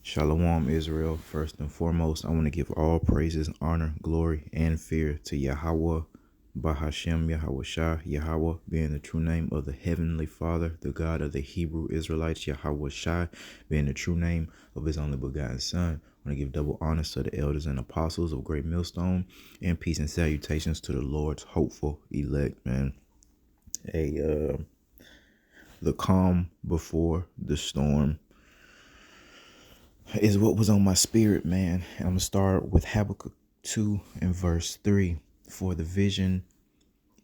Shalom, Israel. First and foremost, I want to give all praises, honor, glory, and fear to Yahweh, Bahashem, Yahweh Shah, Yahweh being the true name of the Heavenly Father, the God of the Hebrew Israelites, Yahweh Shai being the true name of His only begotten Son. I want to give double honors to the elders and apostles of Great Millstone, and peace and salutations to the Lord's hopeful elect, man. The calm before the storm is what was on my spirit, man. And I'm going to start with Habakkuk 2 and verse 3. For the vision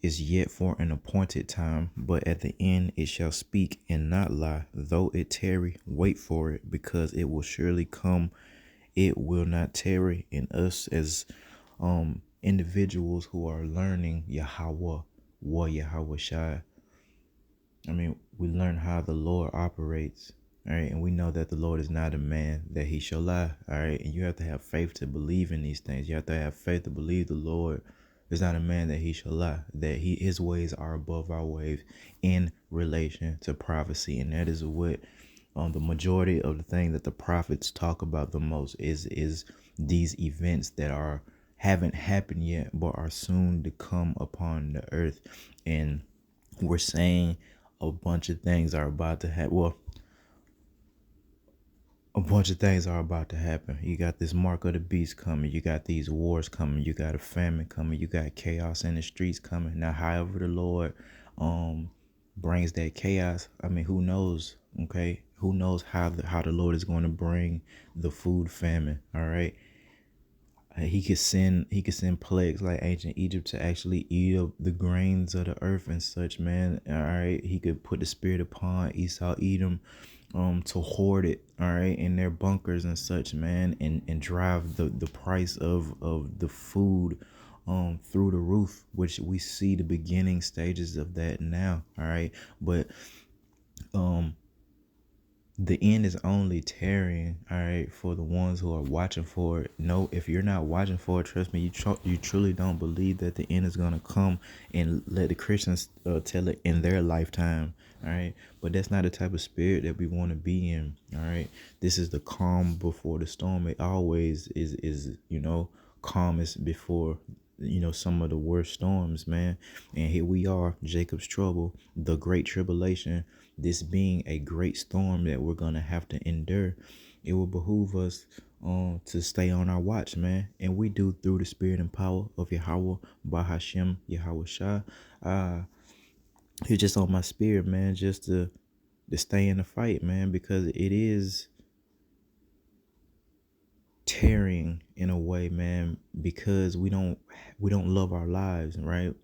is yet for an appointed time, but at the end it shall speak and not lie. Though it tarry, wait for it, because it will surely come. It will not tarry. In us as individuals who are learning Yahweh, Yahweh Shai. I mean, we learn how the Lord operates. All right, and we know that the Lord is not a man that he shall lie. All right, and you have to have faith to believe in these things. You have to have faith to believe the Lord is not a man that he shall lie. That his ways are above our ways in relation to prophecy, and that is what the majority of the thing that the prophets talk about the most is these events that haven't happened yet, but are soon to come upon the earth, and we're saying a bunch of things are about to happen. Well, a bunch of things are about to happen. You got this mark of the beast coming. You got these wars coming. You got a famine coming. You got chaos in the streets coming. Now, however the Lord brings that chaos, I mean, who knows? Okay, who knows how the Lord is going to bring the food famine? All right. He could send plagues like ancient Egypt to actually eat up the grains of the earth and such, man. All right. He could put the spirit upon Esau, Edom, to hoard it, all right, in their bunkers and such, man, and drive the price of the food through the roof, which we see the beginning stages of that now. All right. But the end is only tarrying, all right, for the ones who are watching for it. No, if you're not watching for it, trust me, you truly don't believe that the end is going to come, and let the Christians tell it in their lifetime, all right. But that's not the type of spirit that we want to be in, all right. This is the calm before the storm. It always is calmest before some of the worst storms, man. And here we are, Jacob's trouble, the great tribulation, this being a great storm that we're gonna have to endure. It will behoove us to stay on our watch, man, and we do through the spirit and power of Yahweh, Bahashem, Yahweh Shah. It's just on my spirit, man, just to stay in the fight, man, because it is tearing in a way, man, because we don't love our lives, right?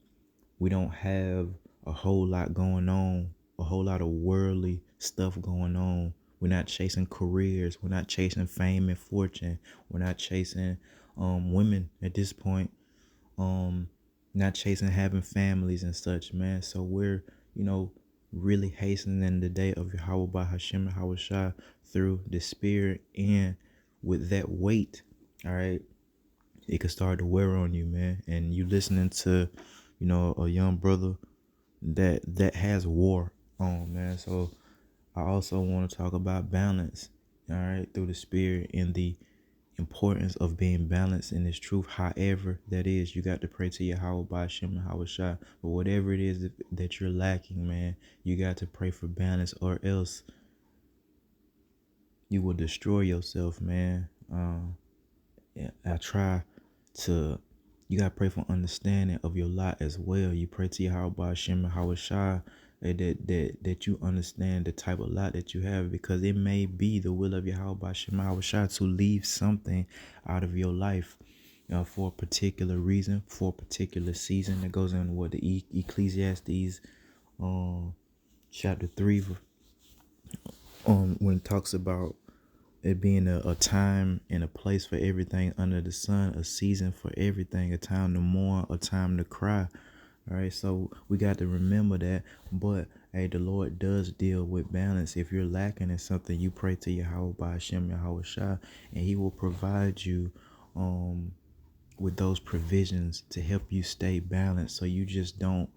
We don't have a whole lot going on, a whole lot of worldly stuff going on. We're not chasing careers. We're not chasing fame and fortune. We're not chasing women at this point. Not chasing having families and such, man. So we're, really hastening the day of Yahweh by Hashem Yahweh Shai through the spirit, and with that weight, all right, it could start to wear on you, man. And you listening to, a young brother that has war on, man. So I also want to talk about balance, all right, through the spirit, and the importance of being balanced in this truth. However that is, you got to pray to Yahweh by Hashem Yahweh Shai. But whatever it is that you're lacking, man, you got to pray for balance, or else you will destroy yourself, man. I try to, you gotta pray for understanding of your lot as well. You pray to Yahweh by Hashem Yahweh Shai, that you understand the type of lot that you have, because it may be the will of Yahweh by Hashem Yahweh Shai to leave something out of your life for a particular reason, for a particular season. That goes in what the Ecclesiastes chapter 3 when it talks about it being a time and a place for everything under the sun, a season for everything, a time to mourn, a time to cry. All right, so we got to remember that. But hey, the Lord does deal with balance. If you're lacking in something, you pray to Yahweh by Hashem Yahweh Shai, and He will provide you with those provisions to help you stay balanced, so you just don't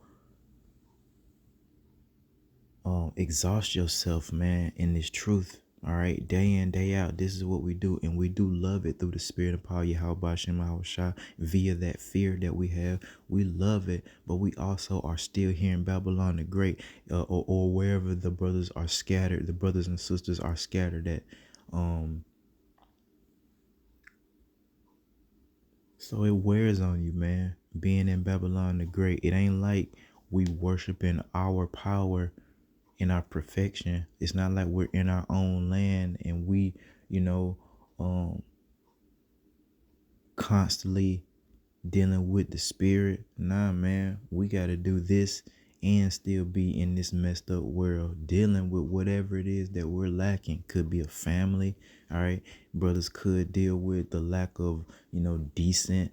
exhaust yourself, man, in this truth. All right, day in, day out, this is what we do, and we do love it through the spirit and power of Yahweh Shem Shah via that fear that we have. We love it, but we also are still here in Babylon the Great, or wherever the brothers are scattered, the brothers and sisters are scattered at. So it wears on you, man. Being in Babylon the Great, it ain't like we worshiping our power in our perfection. It's not like we're in our own land and we, you know, constantly dealing with the spirit. Nah, man, we got to do this and still be in this messed up world dealing with whatever it is that we're lacking. Could be a family. All right, brothers could deal with the lack of, decent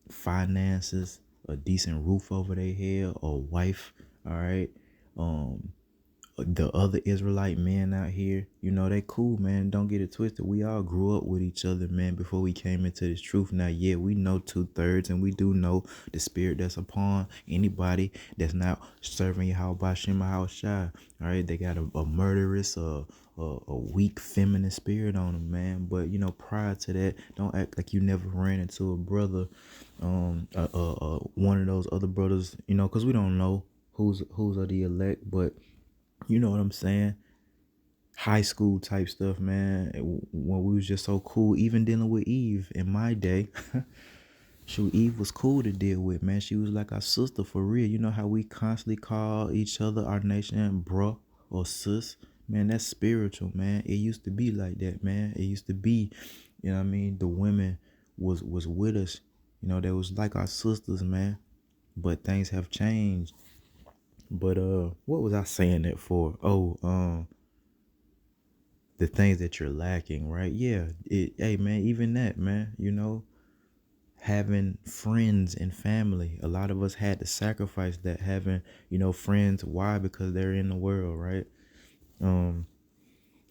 finances, a decent roof over their head, a wife. All right, the other Israelite men out here, they cool, man. Don't get it twisted. We all grew up with each other, man, before we came into this truth. Now, yeah, we know 2/3, and we do know the spirit that's upon anybody that's not serving Yahweh Shema Shai. All right, they got a murderous, a weak feminine spirit on them, man. But prior to that, don't act like you never ran into a brother, one of those other brothers, because we don't know who's of the elect, but you know what I'm saying? High school type stuff, man. When we was just so cool, even dealing with Eve in my day. Shoot, Eve was cool to deal with, man. She was like our sister for real. You know how we constantly call each other, our nation, bruh or sis? Man, that's spiritual, man. It used to be like that, man. It used to be, you know what I mean? The women was with us. They was like our sisters, man. But things have changed. But what was I saying that for? The things that you're lacking, right? Yeah. Hey man, even that, man, having friends and family. A lot of us had to sacrifice that, having, friends. Why? Because they're in the world, right? And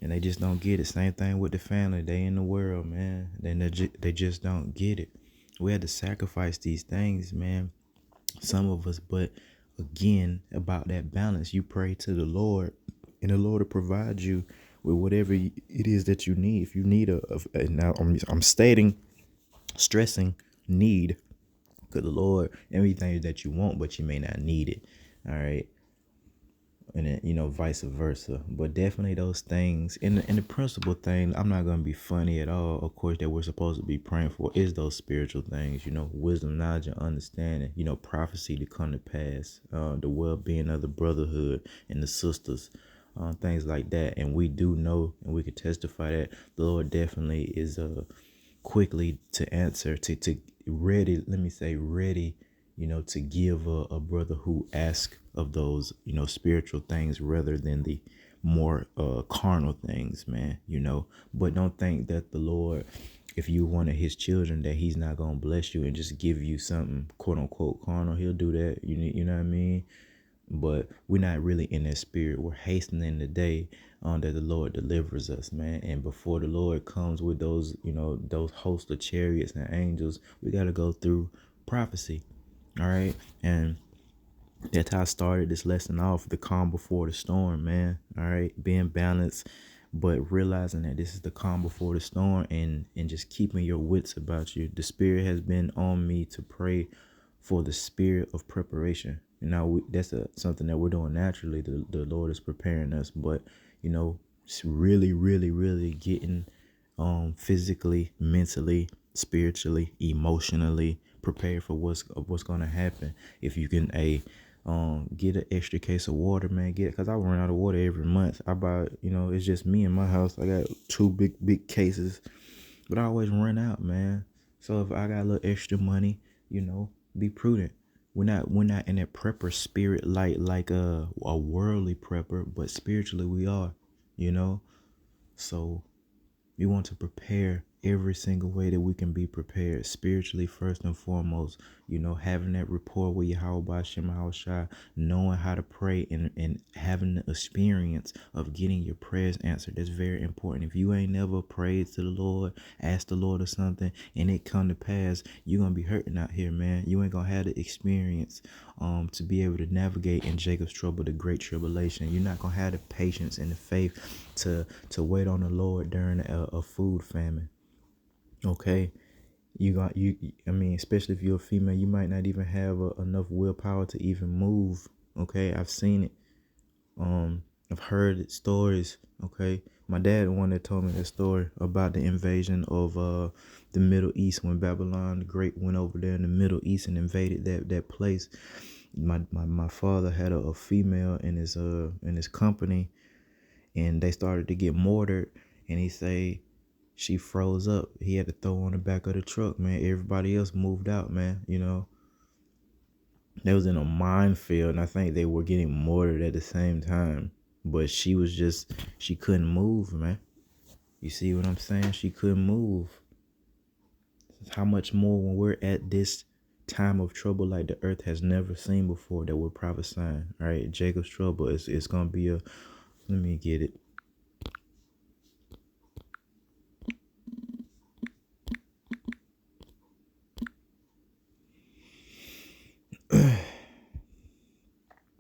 they just don't get it. Same thing with the family. They in the world, man. They just don't get it. We had to sacrifice these things, man. Some of us, but again, about that balance, you pray to the Lord, and the Lord will provide you with whatever it is that you need. If you need now I'm stressing need, because the Lord, everything that you want, but you may not need it. All right. And then, vice versa. But definitely those things, and the principal thing, I'm not going to be funny at all, of course, that we're supposed to be praying for is those spiritual things, wisdom, knowledge, and understanding, prophecy to come to pass, the well-being of the brotherhood and the sisters, things like that. And we do know, and we can testify that the Lord definitely is quickly to answer, to ready, let me say ready, to give a brother who asks of those, spiritual things rather than the more carnal things, man, But don't think that the Lord, if you one of his children, that he's not going to bless you and just give you something quote unquote carnal. He'll do that. You know what I mean? But we're not really in that spirit. We're hastening the day that the Lord delivers us, man. And before the Lord comes with those, those hosts of chariots and angels, we got to go through prophecy. All right. And that's how I started this lesson off, the calm before the storm, man. All right. Being balanced, but realizing that this is the calm before the storm, and just keeping your wits about you. The spirit has been on me to pray for the spirit of preparation. That's something that we're doing naturally. The Lord is preparing us, but it's really, really, really getting physically, mentally, spiritually, emotionally prepared for what's going to happen. If you can get an extra case of water, man, because I run out of water every month. I buy, it's just me in my house. I got two big cases, but I always run out, man. So if I got a little extra money, be prudent. We're not in that prepper spirit like a worldly prepper, but spiritually we are, So we want to prepare every single way that we can be prepared spiritually, first and foremost. Having that rapport with Yahweh Shem Shai, knowing how to pray, and having the experience of getting your prayers answered. That's very important. If you ain't never prayed to the Lord, asked the Lord or something, and it come to pass, you're gonna be hurting out here, man. You ain't gonna have the experience to be able to navigate in Jacob's trouble, the great tribulation. You're not gonna have the patience and the faith to wait on the Lord during a food famine. Okay, I mean, especially if you're a female, you might not even have enough willpower to even move. Okay, I've seen it. I've heard stories. Okay, my dad, the one that told me that story about the invasion of the Middle East, when Babylon the Great went over there in the Middle East and invaded that place. My father had a female in his company, and they started to get mortared, and he say she froze up. He had to throw her on the back of the truck, man. Everybody else moved out, man. They was in a minefield, and I think they were getting mortared at the same time. But she couldn't move, man. You see what I'm saying? She couldn't move. How much more when we're at this time of trouble like the earth has never seen before that we're prophesying, right? Jacob's trouble is going to be let me get it.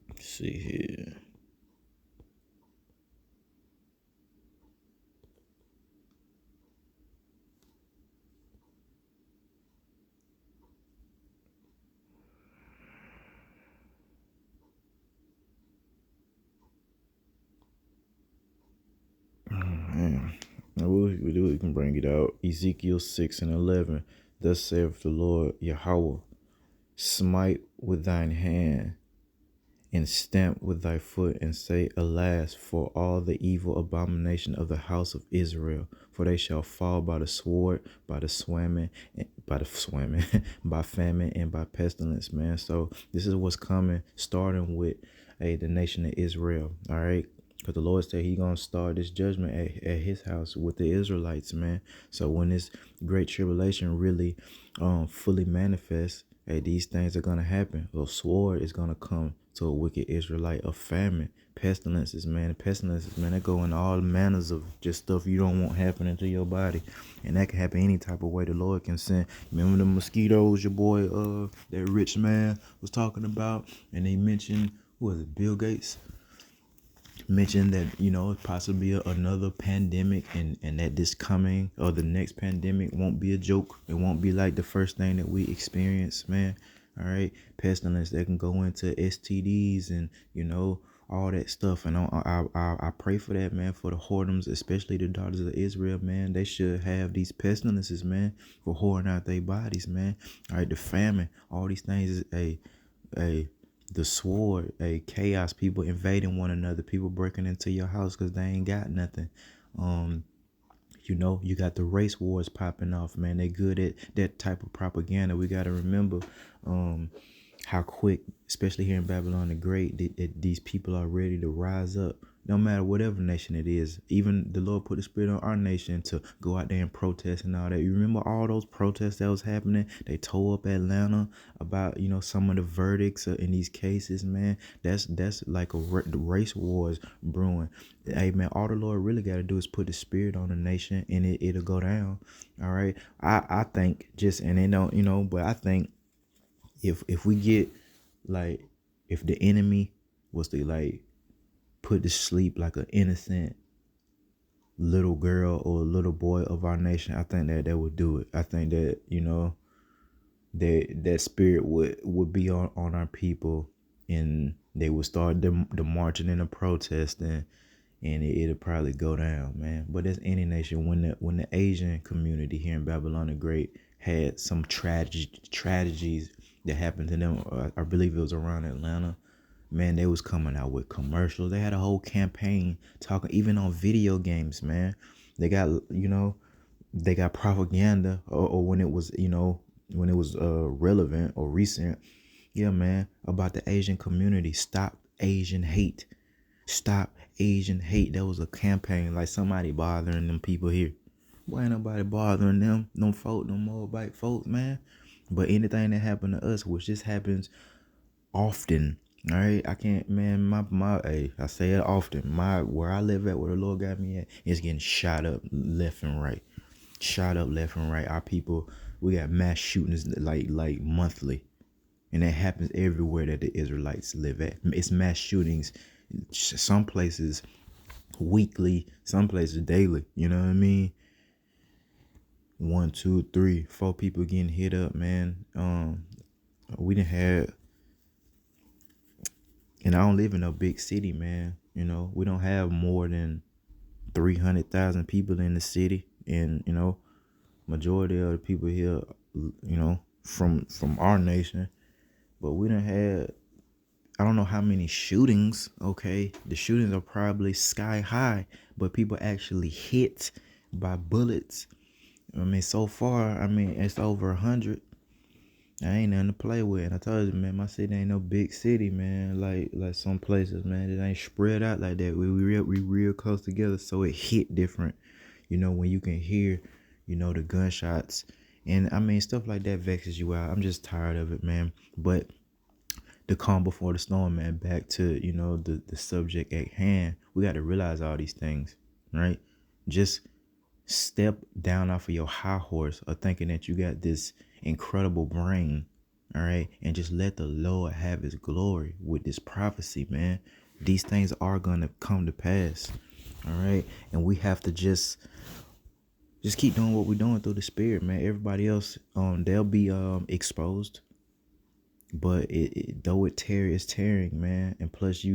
Let's see here. Man. Now we can bring it out. Ezekiel 6:11. Thus saith the Lord Yahweh, smite with thine hand, and stamp with thy foot, and say, alas, for all the evil abomination of the house of Israel, for they shall fall by the sword, by the by famine, and by pestilence, man. So this is what's coming, starting with the nation of Israel. All right. Because the Lord said he going to start this judgment at his house with the Israelites, man. So when this great tribulation really fully manifests, these things are going to happen. A sword is going to come to a wicked Israelite, a famine, pestilences, man. They go in all manners of just stuff you don't want happening to your body. And that can happen any type of way. The Lord can send. Remember the mosquitoes your boy, that rich man was talking about? And they mentioned, who was it, Bill Gates? Mentioned that it's possibly another pandemic, and that this coming or the next pandemic won't be a joke. It won't be like the first thing that we experienced, man. All right, pestilence that can go into STDs and all that stuff. And I pray for that, man, for the whoredoms, especially the daughters of Israel, man. They should have these pestilences, man, for whoring out their bodies, man. All right, the famine, all these things is the sword, chaos, people invading one another, people breaking into your house because they ain't got nothing. You got the race wars popping off, man. They good at that type of propaganda. We got to remember how quick, especially here in Babylon the Great, these people are ready to rise up. No matter whatever nation it is. Even the Lord put the spirit on our nation to go out there and protest and all that. You remember all those protests that was happening? They tore up Atlanta about, some of the verdicts in these cases, man. That's like the race wars brewing. Hey, man, all the Lord really got to do is put the spirit on the nation, and it'll go down. All right. I think and they don't, but I think if we get, like, if the enemy was to, like, put to sleep like an innocent little girl or a little boy of our nation, I think that would do it. I think that that spirit would be on our people, and they would start the marching and the protesting, and it'll probably go down, man. But as any nation, when the Asian community here in Babylon the Great had some tragedies that happened to them, I believe it was around Atlanta. Man, they was coming out with commercials. They had a whole campaign talking, even on video games, man. They got, they got propaganda, or when it was, relevant or recent. Yeah, man, about the Asian community. Stop Asian hate. Stop Asian hate. That was a campaign, like somebody bothering them people here. Boy, ain't nobody bothering them folk, no more white folks, man. But anything that happened to us, which this happens often, all right, I can't, man, my hey, I say it often, my where I live at, where the Lord got me at, is getting shot up left and right. Shot up left and right. Our people, we got mass shootings like monthly. And that happens everywhere that the Israelites live at. It's mass shootings, some places weekly, some places daily. You know what I mean? 1, 2, 3, 4 people getting hit up, man. We done had, and I don't live in a big city, man. You know, we don't have more than 300,000 people in the city, and you know, majority of the people here, you know, from our nation. But we done had, I don't know how many shootings. Okay, the shootings are probably sky high, but people actually hit by bullets. I mean, so far, I mean, it's over 100. I ain't nothing to play with. And I told you, man, my city ain't no big city, man. Like some places, man, it ain't spread out like that. We real close together, so it hit different. You know, when you can hear, you know, the gunshots, and I mean, stuff like that vexes you out. I'm just tired of it, man. But the calm before the storm, man. Back to, you know, the subject at hand. We got to realize all these things, right? Just step down off of your high horse of thinking that you got this incredible brain, all right, and just let the Lord have his glory with this prophecy, man. These things are gonna come to pass, all right, and we have to just keep doing what we're doing through the Spirit, man. Everybody else, they'll be exposed, but though it's tearing, man. And plus,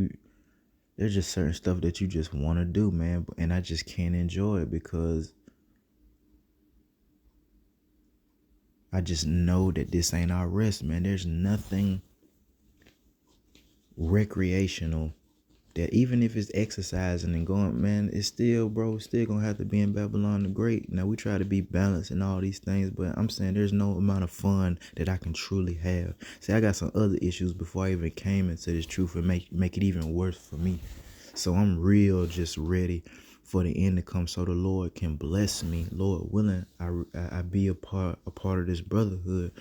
there's just certain stuff that you just want to do, man, and I just can't enjoy it because I just know that this ain't our rest, man. There's nothing recreational that, even if it's exercising and going, man, it's still, bro, still gonna have to be in Babylon the Great. Now, we try to be balanced and all these things, but I'm saying there's no amount of fun that I can truly have. See, I got some other issues before I even came into this truth and make it even worse for me. So I'm real just ready for the end to come, so the Lord can bless me. Lord willing, I be a part of this brotherhood,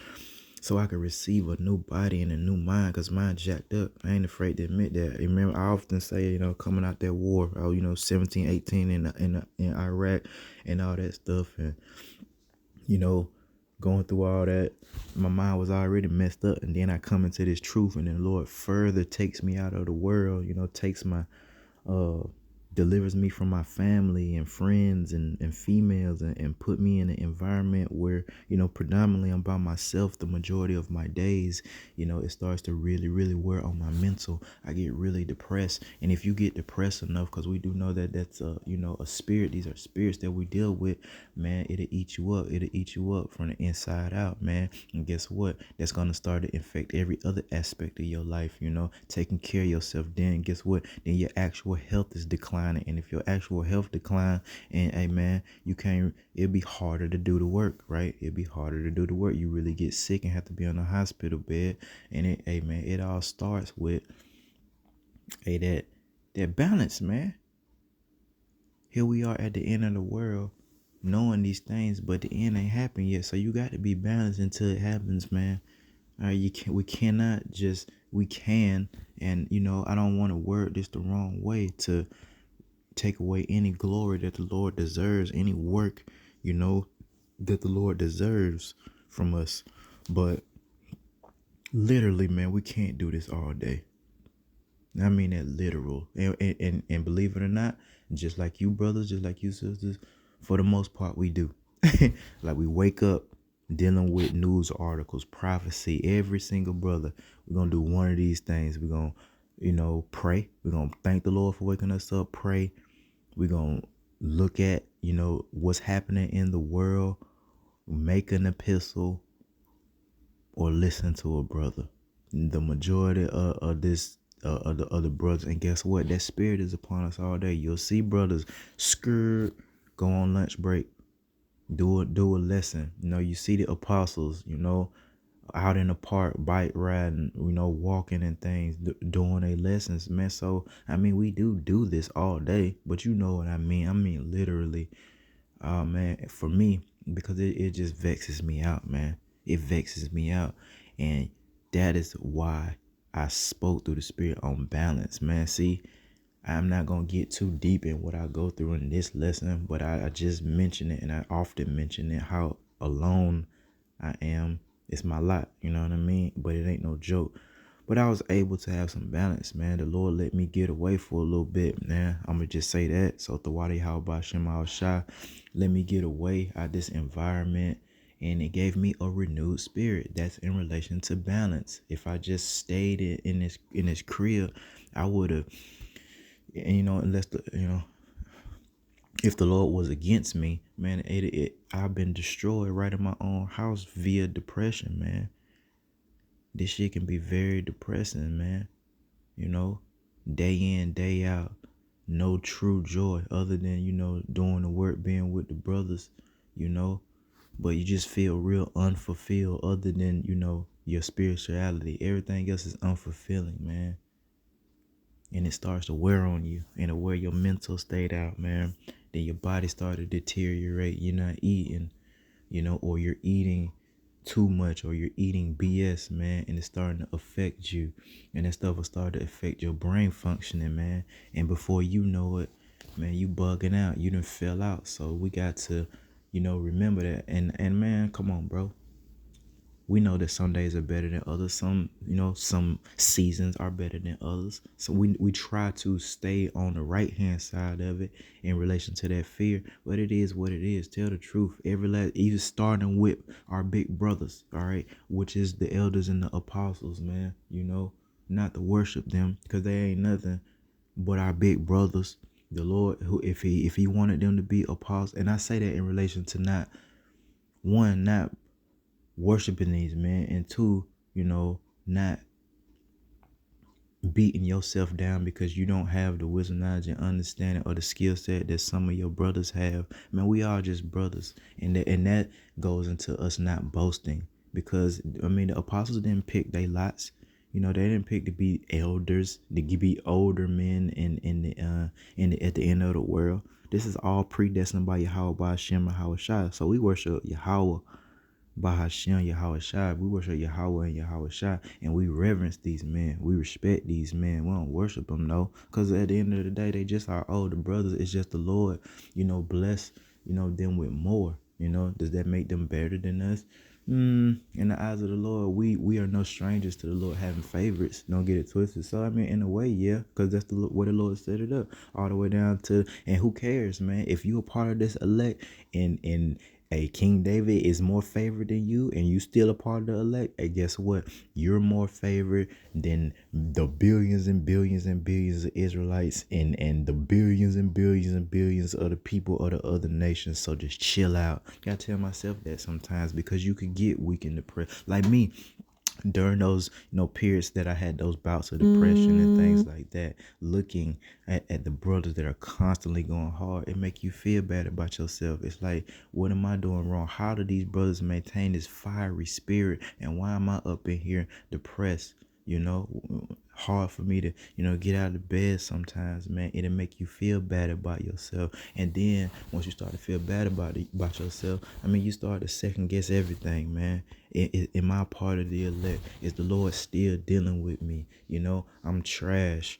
so I can receive a new body and a new mind, because mine jacked up. I ain't afraid to admit that. Remember, I often say, you know, coming out that war, you know, 17, 18 in Iraq and all that stuff, and you know, going through all that, my mind was already messed up, and then I come into this truth, and then the Lord further takes me out of the world, you know, takes my uh delivers me from my family and friends and females, and put me in an environment where, you know, predominantly I'm by myself the majority of my days. You know, it starts to really wear on my mental. I get really depressed, and if you get depressed enough, because we do know that that's you know, a spirit, these are spirits that we deal with, man, it'll eat you up from the inside out, man. And guess what, that's gonna start to infect every other aspect of your life, you know, taking care of yourself. Then guess what, then your actual health is declining, and if your actual health decline, and hey, man, you can't, it'll be harder to do the work, right? It'll be harder to do the work. You really get sick and have to be on a hospital bed. And it, hey, man, it all starts with, hey, that balance, man. Here we are at the end of the world, knowing these things, but the end ain't happened yet. So you got to be balanced until it happens, man. All right, we cannot just, we can, and you know, I don't want to word this the wrong way to take away any glory that the Lord deserves, any work, you know, that the Lord deserves from us. But literally, man, we can't do this all day. I mean that literal. And believe it or not, just like you brothers, just like you sisters, for the most part we do. Like, we wake up dealing with news articles, prophecy, every single brother. We're gonna do one of these things. We're gonna, you know, pray. We're gonna thank the Lord for waking us up, pray. We're gonna look at, you know, what's happening in the world, make an epistle, or listen to a brother. The majority of this of the other brothers, and guess what? That spirit is upon us all day. You'll see brothers scared, go on lunch break, do a lesson. You know, you see the apostles, you know, out in the park, bike riding, you know, walking and things, doing their lessons, man. So I mean, we do this all day, but you know what I mean. I mean, literally, Oh man, for me, because it just vexes me out, man. It vexes me out. And that is why I spoke through the spirit on balance, man. See, I'm not gonna get too deep in what I go through in this lesson, but I just mention it, and I often mention it, how alone I am. It's my lot, you know what I mean? But it ain't no joke. But I was able to have some balance, man. The Lord let me get away for a little bit, man. I'm gonna just say that. So Thawadi Hawba Shema Shah, let me get away out this environment, and it gave me a renewed spirit. That's in relation to balance. If I just stayed in this crib, I would have, unless if the Lord was against me, man, I've been destroyed right in my own house via depression, man. This shit can be very depressing, man. You know, day in, day out, no true joy other than, doing the work, being with the brothers, you know, but you just feel real unfulfilled other than, your spirituality. Everything else is unfulfilling, man. And it starts to wear on you and to wear your mental state out, man. Then your body starts to deteriorate. You're not eating, or you're eating too much, or you're eating BS, man, and it's starting to affect you. And that stuff will start to affect your brain functioning, man. And before you know it, man, you bugging out. You done fell out. So we got to, remember that. And man, come on, bro. We know that some days are better than others. Some seasons are better than others. So we try to stay on the right hand side of it in relation to that fear. But it is what it is. Tell the truth. Even starting with our big brothers, all right, which is the elders and the apostles, man. Not to worship them, because they ain't nothing but our big brothers. The Lord, who if he wanted them to be apostles, and I say that in relation to not worshiping these men, and two, not beating yourself down because you don't have the wisdom, knowledge, and understanding, or the skill set that some of your brothers have. Man, we are just brothers, and that goes into us not boasting, because the apostles didn't pick their lots. They didn't pick to be elders, to be older men at the end of the world. This is all predestined by Yahweh, by Hashem, and Yahweh Shai. So we worship Yahweh, Bahashem, Yahweh Shai. We worship Yahweh and Yahweh Shai, and we reverence these men. We respect these men. We don't worship them, no, because at the end of the day, they just our older brothers. It's just the Lord, bless, them with more. Does that make them better than us? In the eyes of the Lord, we are no strangers to the Lord having favorites. Don't get it twisted. So in a way, yeah, because that's the way the Lord set it up, all the way down to. And who cares, man? If you a part of this elect, and a King David is more favored than you, and you still a part of the elect, and guess what? You're more favored than the billions and billions and billions of Israelites, and the billions and billions and billions of the people of the other nations. So just chill out. Gotta tell myself that sometimes, because you could get weak and depressed. Like me, during those periods that I had those bouts of depression and things like that, looking at the brothers that are constantly going hard, it make you feel bad about yourself. It's like, what am I doing wrong? How do these brothers maintain this fiery spirit, and why am I up in here depressed? Hard for me to get out of bed sometimes, man. It'll make you feel bad about yourself. And then once you start to feel bad about yourself, you start to second guess everything, man. Am I part of the elect? Is the Lord still dealing with me? I'm trash,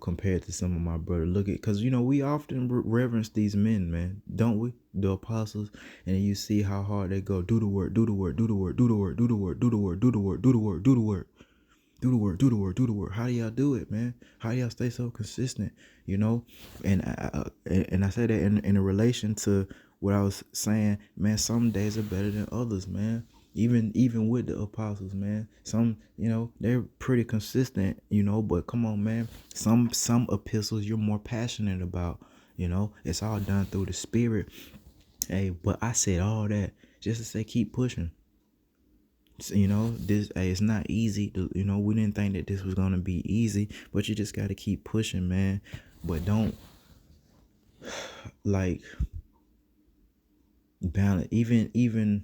compared to some of my brothers. Look at, because we often reverence these men, man, don't we? The apostles. And you see how hard they go. Do the work, do the work, do the work, do the work, do the work, do the work, do the work, do the work, do the work. Do the work, do the work, do the work. How do y'all do it, man? How do y'all stay so consistent? And I say that in a relation to what I was saying, man. Some days are better than others, man. Even with the apostles, man. Some, they're pretty consistent, but come on, man. Some epistles you're more passionate about. It's all done through the Spirit. Hey, but I said all that just to say, keep pushing. So, this, hey, it's not easy to, we didn't think that this was going to be easy, but you just got to keep pushing, man. But don't, like, balance, even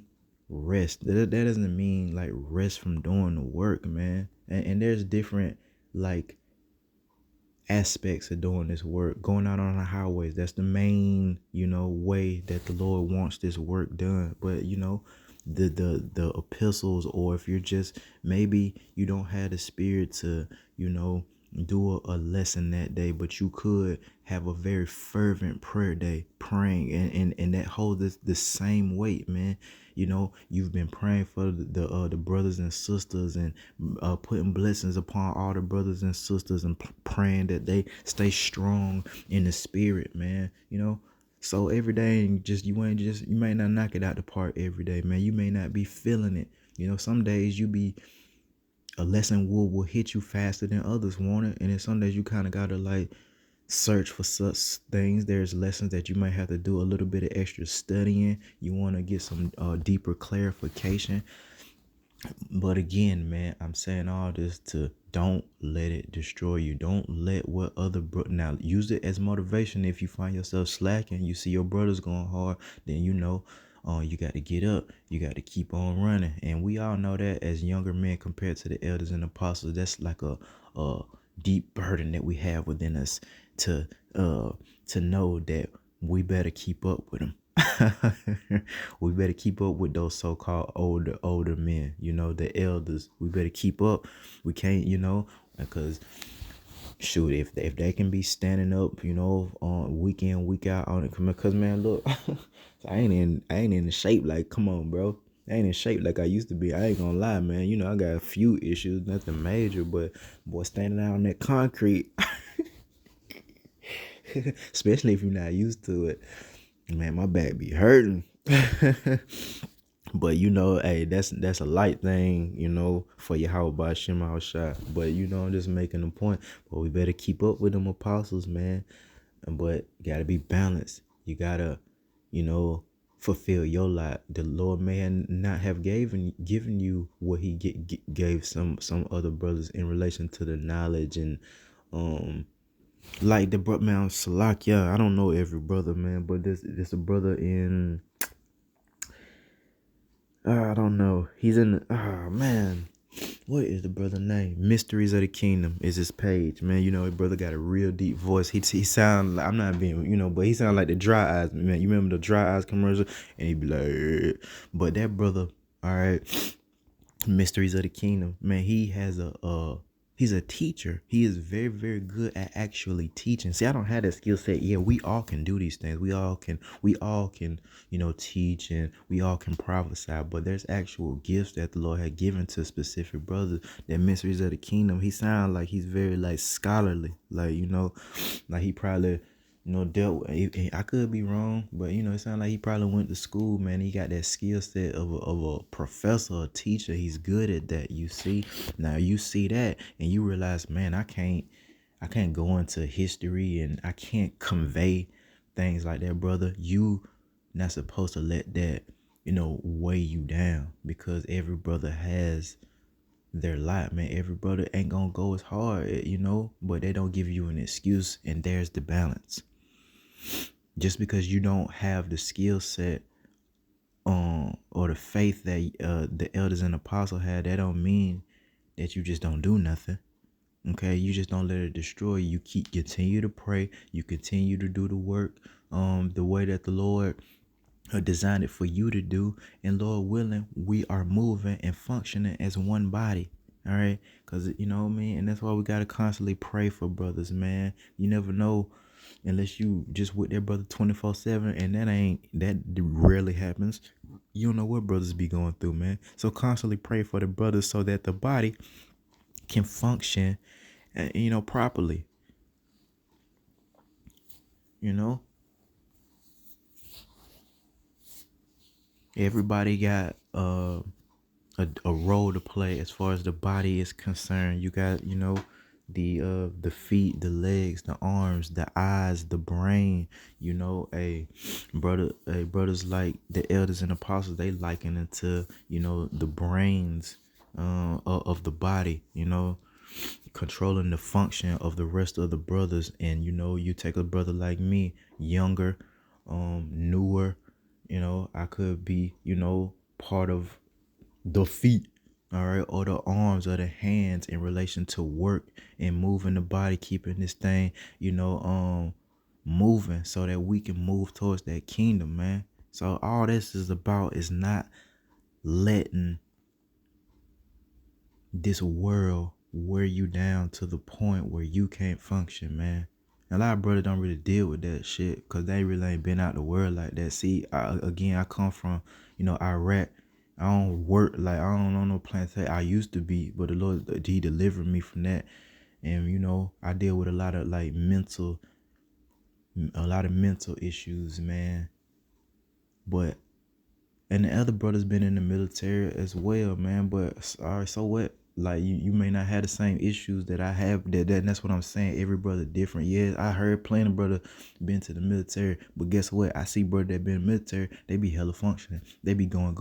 rest. That doesn't mean like rest from doing the work, man. And there's different, like, aspects of doing this work, going out on the highways. That's the main, way that the Lord wants this work done. But the epistles, or if you're just, maybe you don't have the spirit to, do a lesson that day, but you could have a very fervent prayer day, praying, and that holds the same weight, man. You've been praying for the brothers and sisters, and putting blessings upon all the brothers and sisters, and praying that they stay strong in the spirit, man. So every day, and you may not knock it out the park every day, man. You may not be feeling it. Some days a lesson will hit you faster than others want it, and then some days you kind of gotta like search for such things. There's lessons that you might have to do a little bit of extra studying. You want to get some deeper clarification. But again, man, I'm saying all this to don't let it destroy you. Don't let what now use it as motivation. If you find yourself slacking, you see your brothers going hard, then you got to get up. You got to keep on running. And we all know that as younger men compared to the elders and apostles, that's like a deep burden that we have within us to know that we better keep up with them. We better keep up with those so-called older men, the elders. We better keep up. We can't, because shoot, if they can be standing up, on week in, week out on it, because man, look, I ain't in the shape. Like, come on, bro. I ain't in shape like I used to be. I ain't gonna lie, man. I got a few issues, nothing major, but boy, standing out on that concrete, especially if you're not used to it, man, my back be hurting. But hey, that's a light thing, for Yahweh Shema Shah. But I'm just making a point. But we better keep up with them apostles, man. But gotta be balanced. You gotta, fulfill your lot. The Lord may not have given you what He gave some other brothers in relation to the knowledge and like the brother, man, Salakia. I don't know every brother, man, but there's a brother in, I don't know. He's in, man, what is the brother name? Mysteries of the Kingdom is his page, man. His brother got a real deep voice. He sound like, I'm not being, but he sound like the Dry Eyes, man. You remember the Dry Eyes commercial? And he be like, but that brother, all right, Mysteries of the Kingdom, man, he has he's a teacher. He is very, very good at actually teaching. See, I don't have that skill set. Yeah, we all can do these things. We all can, teach, and we all can prophesy. But there's actual gifts that the Lord had given to specific brothers. That Mysteries of the Kingdom, he sounds like he's very like scholarly. Like, like he probably, dealt with, I could be wrong, but it sounds like he probably went to school, man. He got that skill set of a professor, a teacher. He's good at that. You see, now you see that and you realize, man, I can't go into history and I can't convey things like that, brother. You not supposed to let that, weigh you down, because every brother has their lot, man. Every brother ain't gonna go as hard, but they don't give you an excuse, and there's the balance. Just because you don't have the skill set or the faith that the elders and apostles had, that don't mean that you just don't do nothing. Okay, you just don't let it destroy you. Continue to pray. You continue to do the work the way that the Lord designed it for you to do, and Lord willing, we are moving and functioning as one body. All right, because what I mean, and that's why we gotta constantly pray for brothers, man. You never know, unless you just with their brother 24/7, and that rarely happens. You don't know what brothers be going through, man. So constantly pray for the brothers so that the body can function, properly. Everybody got a role to play as far as the body is concerned. You got, the feet, the legs, the arms, the eyes, the brain. Brothers like the elders and apostles, they liken it to, the brains of the body, controlling the function of the rest of the brothers. And you take a brother like me, younger, newer, I could be, part of the feet. all right, or the arms or the hands in relation to work and moving the body, keeping this thing, moving so that we can move towards that kingdom, man. So all this is about is not letting this world wear you down to the point where you can't function, man. A lot of brothers don't really deal with that shit because they really ain't been out the world like that. See, I come from, Iraq. I don't work like I don't know no plantation. I used to be, but the Lord, He delivered me from that. And I deal with a lot of mental issues, man. But and the other brothers been in the military as well, man. But all right, so what? Like you may not have the same issues that I have. That's what I'm saying. Every brother different. Yeah, I heard plenty of brother been to the military, but guess what? I see brother that been in the military. They be hella functioning. They be going,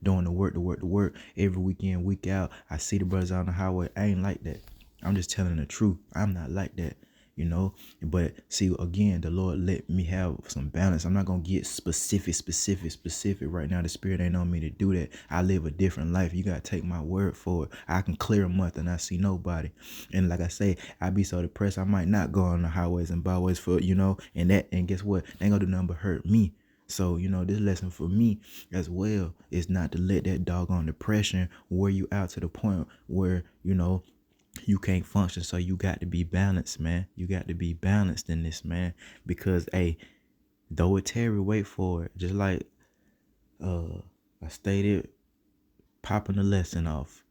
doing the work every weekend, week out. I see the brothers out on the highway. I ain't like that. I'm just telling the truth. I'm not like that. But see, again, the Lord let me have some balance. I'm not gonna get specific right now. The Spirit ain't on me to do that. I live a different life. You gotta take my word for it. I can clear a month and I see nobody. And like I say, I be so depressed I might not go on the highways and byways for and guess what? They ain't gonna do nothing but hurt me. So, this lesson for me as well is not to let that doggone depression wear you out to the point where, you can't function. So you got to be balanced, man. You got to be balanced in this, man. Because hey, though it tarry, wait for it. Just like I stated, popping the lesson off.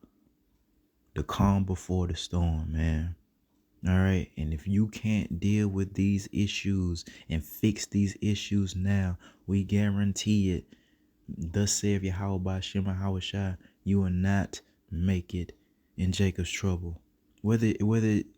The calm before the storm, man. All right. And if you can't deal with these issues and fix these issues now, we guarantee it. Thus saith Yahweh Shema Hawashai, you will not make it in Jacob's trouble. Whether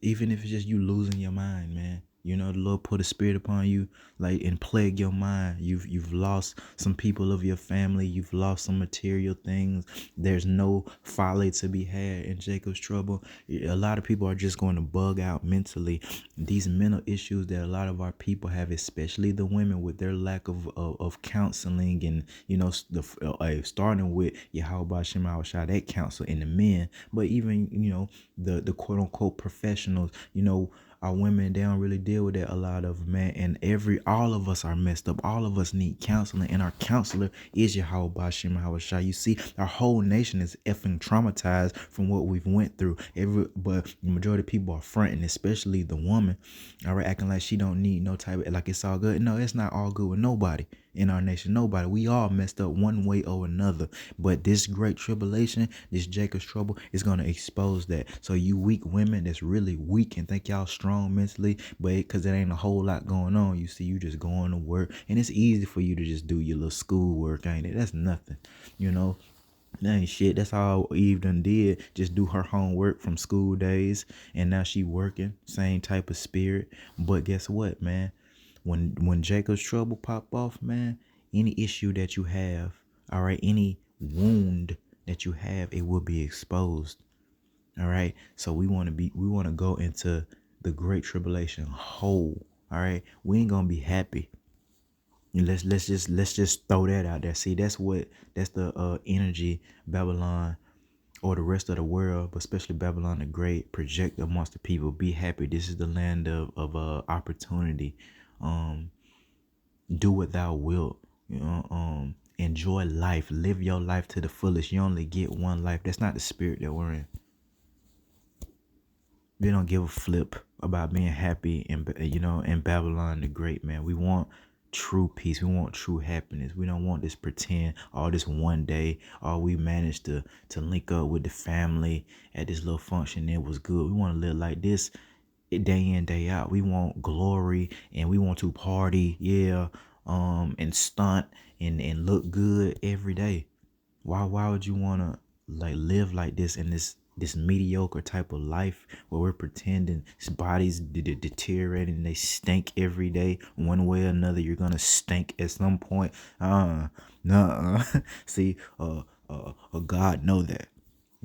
even if it's just you losing your mind, man. The Lord put a spirit upon you, like, and plague your mind. You've lost some people of your family. You've lost some material things. There's no folly to be had in Jacob's trouble. A lot of people are just going to bug out mentally. These mental issues that a lot of our people have, especially the women, with their lack of counseling and starting with Yahweh Shema Shah, that counsel, in the men, but even the quote unquote professionals, our women, they don't really deal with that, a lot of, man. And all of us are messed up. All of us need counseling, and our counselor is Yahweh Shema Hawashai. You see, our whole nation is effing traumatized from what we've went through. But the majority of people are fronting, especially the woman, all right, acting like she don't need no type of, like it's all good. No, it's not all good with nobody in our nation. Nobody. We all messed up one way or another. But this great tribulation, this Jacob's trouble, is going to expose that. So you weak women that's really weak and think y'all strong mentally, but because there ain't a whole lot going on, you see, you just going to work, and it's easy for you to just do your little school work, ain't it? That's nothing, that ain't shit. That's all Eve done did. Just do her homework from school days, and now she working. Same type of spirit. But guess what, man? When Jacob's trouble pop off, man, any issue that you have, all right, any wound that you have, it will be exposed. All right. So we want to go into the great tribulation whole. All right. We ain't gonna be happy. Let's just throw that out there. See, that's the energy Babylon, or the rest of the world, but especially Babylon the Great, project amongst the people. Be happy. This is the land of opportunity. Do what thou wilt. Enjoy life. Live your life to the fullest. You only get one life. That's not the spirit that we're in. We don't give a flip about being happy in Babylon the Great, man. We want true peace. We want true happiness. We don't want this pretend, this one day, we managed to link up with the family at this little function. It was good. We want to live like this day in, day out. We want glory, and we want to party, and stunt and look good every day. Why would you want to live like this in this mediocre type of life where we're pretending bodies deteriorating, they stink every day? One way or another, you're gonna stink at some point. See, God know that.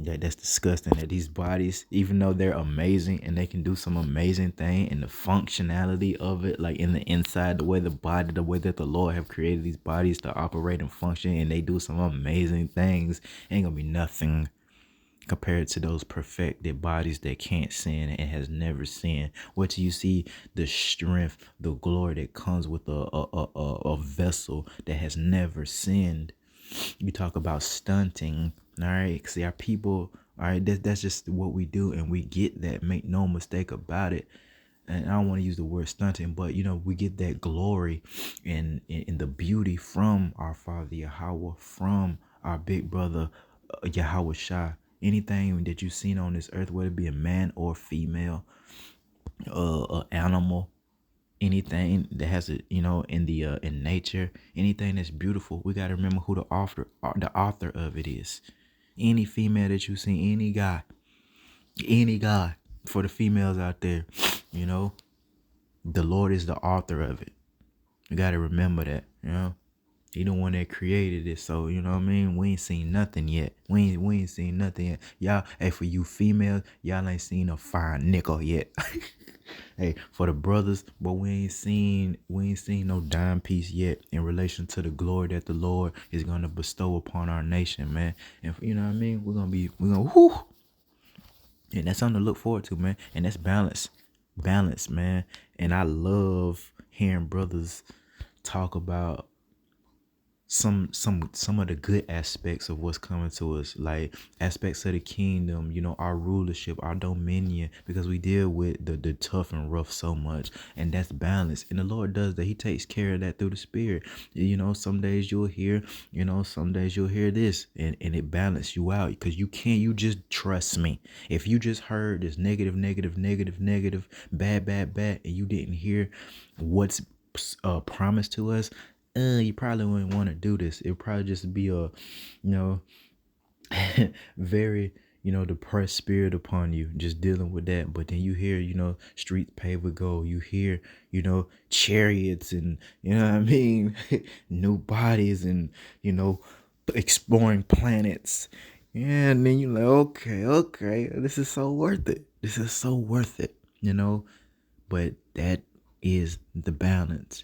That's disgusting, that these bodies, even though they're amazing and they can do some amazing thing, and the functionality of it, like in the inside, the way that the Lord have created these bodies to operate and function, and they do some amazing things, ain't gonna be nothing. compared to those perfected bodies that can't sin and has never sinned? What do you see? The strength, the glory that comes with a vessel that has never sinned. You talk about stunting. All right, see, our people, all right, that's just what we do, and we get that. Make no mistake about it. And I don't want to use the word stunting, but we get that glory and the beauty from our Father Yahweh, from our big brother Yahweh Shai. Anything that you've seen on this earth, whether it be a man or female, an animal, anything that has a in the in nature, anything that's beautiful, we got to remember who the author of it is. Any female that you see, any guy, for the females out there, the Lord is the author of it. You got to remember that. He the one that created it. So, you know what I mean? We ain't seen nothing yet. We ain't seen nothing yet. Y'all, hey, for you females, y'all ain't seen a fine nickel yet. Hey, for the brothers, but we ain't seen no dime piece yet in relation to the glory that the Lord is gonna bestow upon our nation, man. And you know what I mean? We're gonna whoo. And that's something to look forward to, man. And that's balance, man. And I love hearing brothers talk about some of the good aspects of what's coming to us, like aspects of the kingdom, our rulership, our dominion, because we deal with the tough and rough so much, and that's balance. And the Lord does that. He takes care of that through the Spirit. Some days you'll hear, some days you'll hear this, and it balances you out, because you just trust me. If you just heard this negative, bad, and you didn't hear what's promised to us, you probably wouldn't want to do this. It would probably just be a, very, depressed spirit upon you, just dealing with that. But then you hear, streets paved with gold. You hear, chariots and, what I mean, new bodies and, exploring planets. Yeah, and then you're like, okay, this is so worth it. But that is the balance.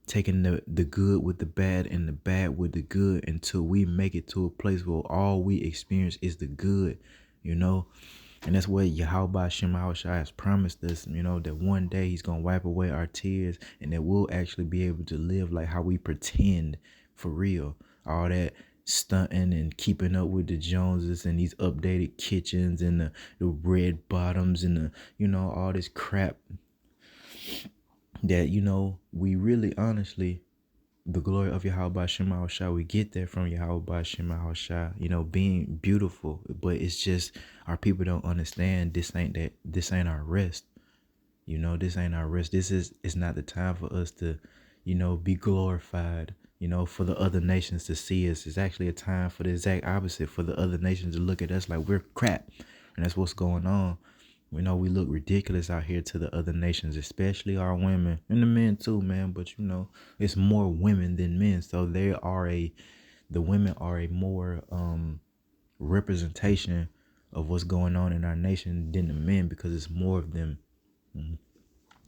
Taking the good with the bad and the bad with the good until we make it to a place where all we experience is the good, and that's what Yahweh Shema Shai has promised us, that one day he's going to wipe away our tears, and that we'll actually be able to live like how we pretend for real. All that stunting and keeping up with the Joneses and these updated kitchens and the red bottoms and all this crap that, we really honestly, the glory of Yahweh Shema Shai, we get that from Yahweh Shema Shai, being beautiful. But it's just our people don't understand this ain't our rest. This ain't our rest. It's not the time for us to, be glorified, for the other nations to see us. It's actually a time for the exact opposite, for the other nations to look at us like we're crap. And that's what's going on. We look ridiculous out here to the other nations, especially our women and the men too, man. But it's more women than men, so the women are a more representation of what's going on in our nation than the men, because it's more of them.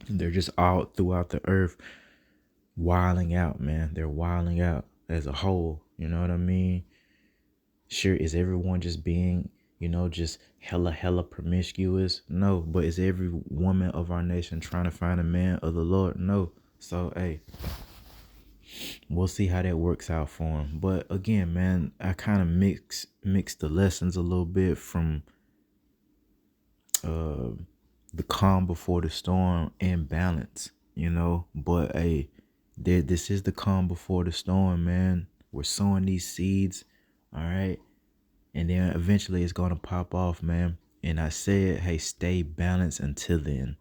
They're just all throughout the earth, wilding out, man. They're wilding out as a whole. You know what I mean? Sure, is everyone just being just hella promiscuous? No. But is every woman of our nation trying to find a man of the Lord? No. So, hey, we'll see how that works out for him. But again, man, I kind of mix the lessons a little bit from the calm before the storm and balance, But, hey, this is the calm before the storm, man. We're sowing these seeds, all right? And then eventually it's going to pop off, man. And I said, hey, stay balanced until then,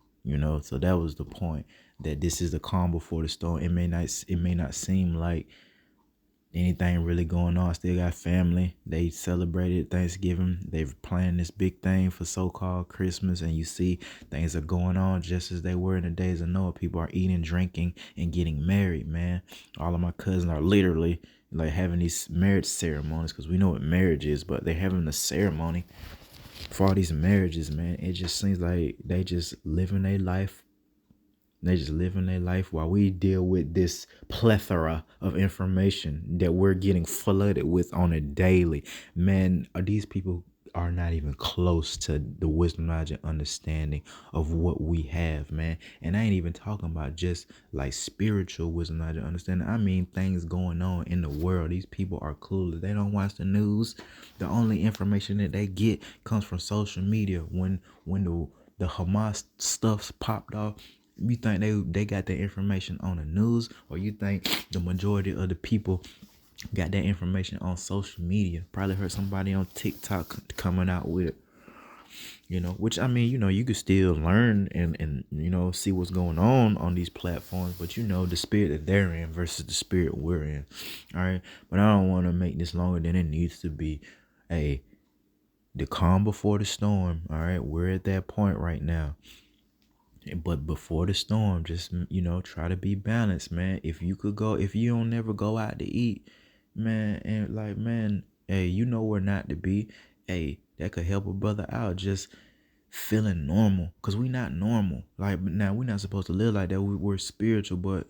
So that was the point, that this is the calm before the storm. It may not seem like anything really going on. I still got family. They celebrated Thanksgiving. They've planned this big thing for so-called Christmas. And you see things are going on just as they were in the days of Noah. People are eating, drinking, and getting married, man. All of my cousins are literally like having these marriage ceremonies, because we know what marriage is, but they're having a ceremony for all these marriages, man. It just seems like they just living their life. They just living their life while we deal with this plethora of information that we're getting flooded with on a daily. Man, are these people are not even close to the wisdom, knowledge, and understanding of what we have, man. And I ain't even talking about just like spiritual wisdom, knowledge, and understanding. I mean things going on in the world. These people are clueless. They don't watch the news. The only information that they get comes from social media. When the Hamas stuff's popped off, you think they got their information on the news, or you think the majority of the people got that information on social media? Probably heard somebody on TikTok coming out with it, which I mean, you could still learn and see what's going on these platforms, but the spirit that they're in versus the spirit we're in. All right. But I don't want to make this longer than it needs to be. Hey, the calm before the storm. All right. We're at that point right now. But before the storm, just try to be balanced, man. If you don't never go out to eat, man, and like, man, hey, where not to be. Hey, that could help a brother out, just feeling normal, because we not normal. Like, now we're not supposed to live like that. We're spiritual, but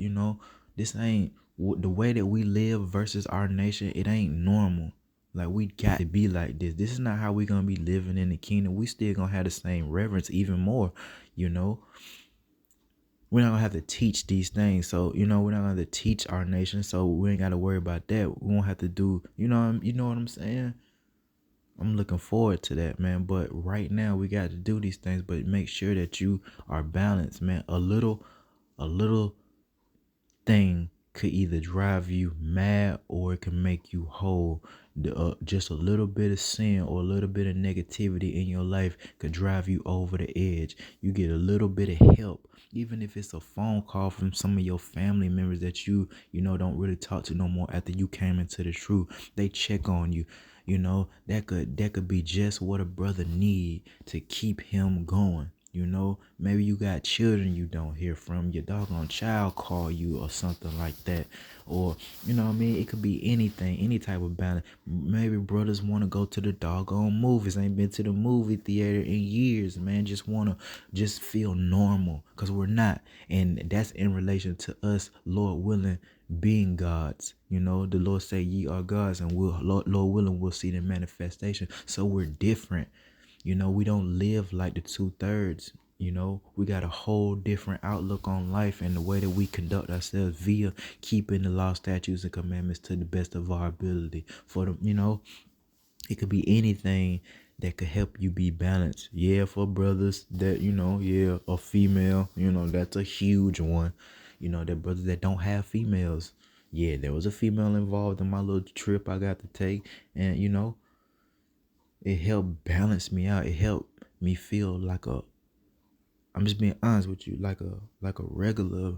this ain't the way that we live versus our nation. It ain't normal. Like, we got to be like this. This is not how we gonna be living in the kingdom. We still gonna have the same reverence, even more. We're not gonna have to teach these things. So, we're not gonna have to teach our nation. So we ain't gotta worry about that. We won't have to do, you know what I'm saying? I'm looking forward to that, man. But right now we got to do these things, but make sure that you are balanced, man. A little thing could either drive you mad or it can make you whole. Just a little bit of sin or a little bit of negativity in your life could drive you over the edge. You get a little bit of help, even if it's a phone call from some of your family members that you don't really talk to no more after you came into the truth. They check on you. That could be just what a brother need to keep him going. Maybe you got children you don't hear from. Your doggone child call you or something like that. Or, what I mean? It could be anything, any type of balance. Maybe brothers want to go to the doggone movies. Ain't been to the movie theater in years, man. Just want to just feel normal, because we're not. And that's in relation to us, Lord willing, being gods. The Lord say ye are gods, and Lord willing, we'll see the manifestation. So we're different. We don't live like the 2/3. We got a whole different outlook on life and the way that we conduct ourselves via keeping the law, statutes, and commandments to the best of our ability. For the, it could be anything that could help you be balanced. Yeah, for brothers that, a female, that's a huge one. That brothers that don't have females. Yeah, there was a female involved in my little trip I got to take, and it helped balance me out. It helped me feel like I'm just being honest with you, like a regular,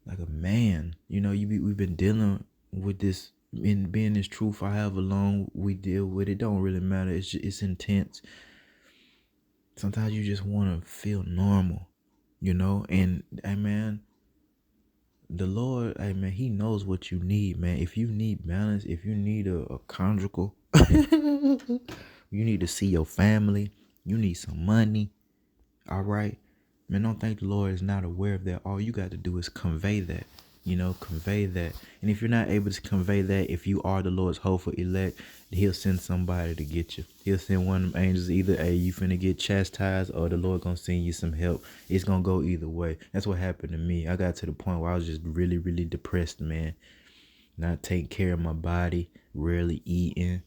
like a man. We've been dealing with this and being this truth for however long we deal with it. Don't really matter. It's intense. Sometimes you just want to feel normal, and hey, man, the Lord, hey, man, he knows what you need, man. If you need balance, if you need a conjugal, you need to see your family, you need some money. All right, man, don't think the Lord is not aware of that. All you got to do is convey that, convey that. And if you're not able to convey that, if you are the Lord's hopeful elect, he'll send somebody to get you. He'll send one of them angels. Either you finna get chastised, or the Lord gonna send you some help. It's gonna go either way. That's what happened to me. I got to the point where I was just really, really depressed, man. Not taking care of my body, rarely eating,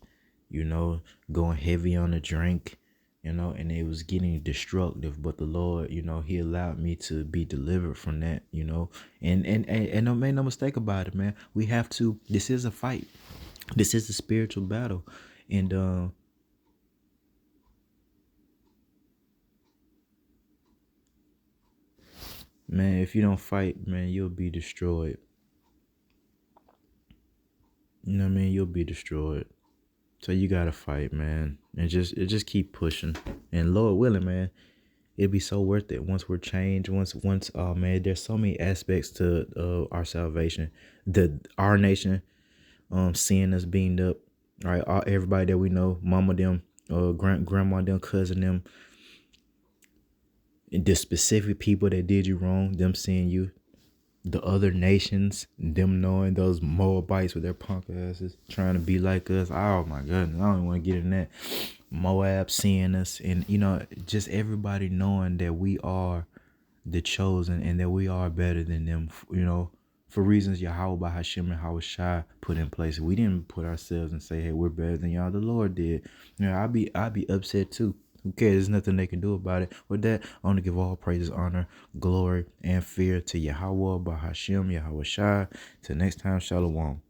going heavy on the drink, and it was getting destructive. But the Lord, he allowed me to be delivered from that, and don't make no mistake about it, man. We have to, this is a fight. This is a spiritual battle. And man, if you don't fight, man, you'll be destroyed. You know what I mean? You'll be destroyed. So you gotta fight, man, and just keep pushing. And Lord willing, man, it'll be so worth it once we're changed. Once, oh man, there's so many aspects to our salvation. Our nation, seeing us beamed up, right? Everybody that we know, mama them, grandma them, cousin them, and the specific people that did you wrong, them seeing you, the other nations, them knowing those Moabites with their punk asses trying to be like us. Oh my goodness, I don't want to get in that. Moab seeing us, and just everybody knowing that we are the chosen and that we are better than them. For reasons Yahweh by Hashem and Hawashai put in place. We didn't put ourselves and say, hey, we're better than y'all. The Lord did. I'd be upset too. Who cares? There's nothing they can do about it. With that, I want to give all praises, honor, glory, and fear to Yahweh by Hashem, Yahweh Shai. Till next time, Shalom.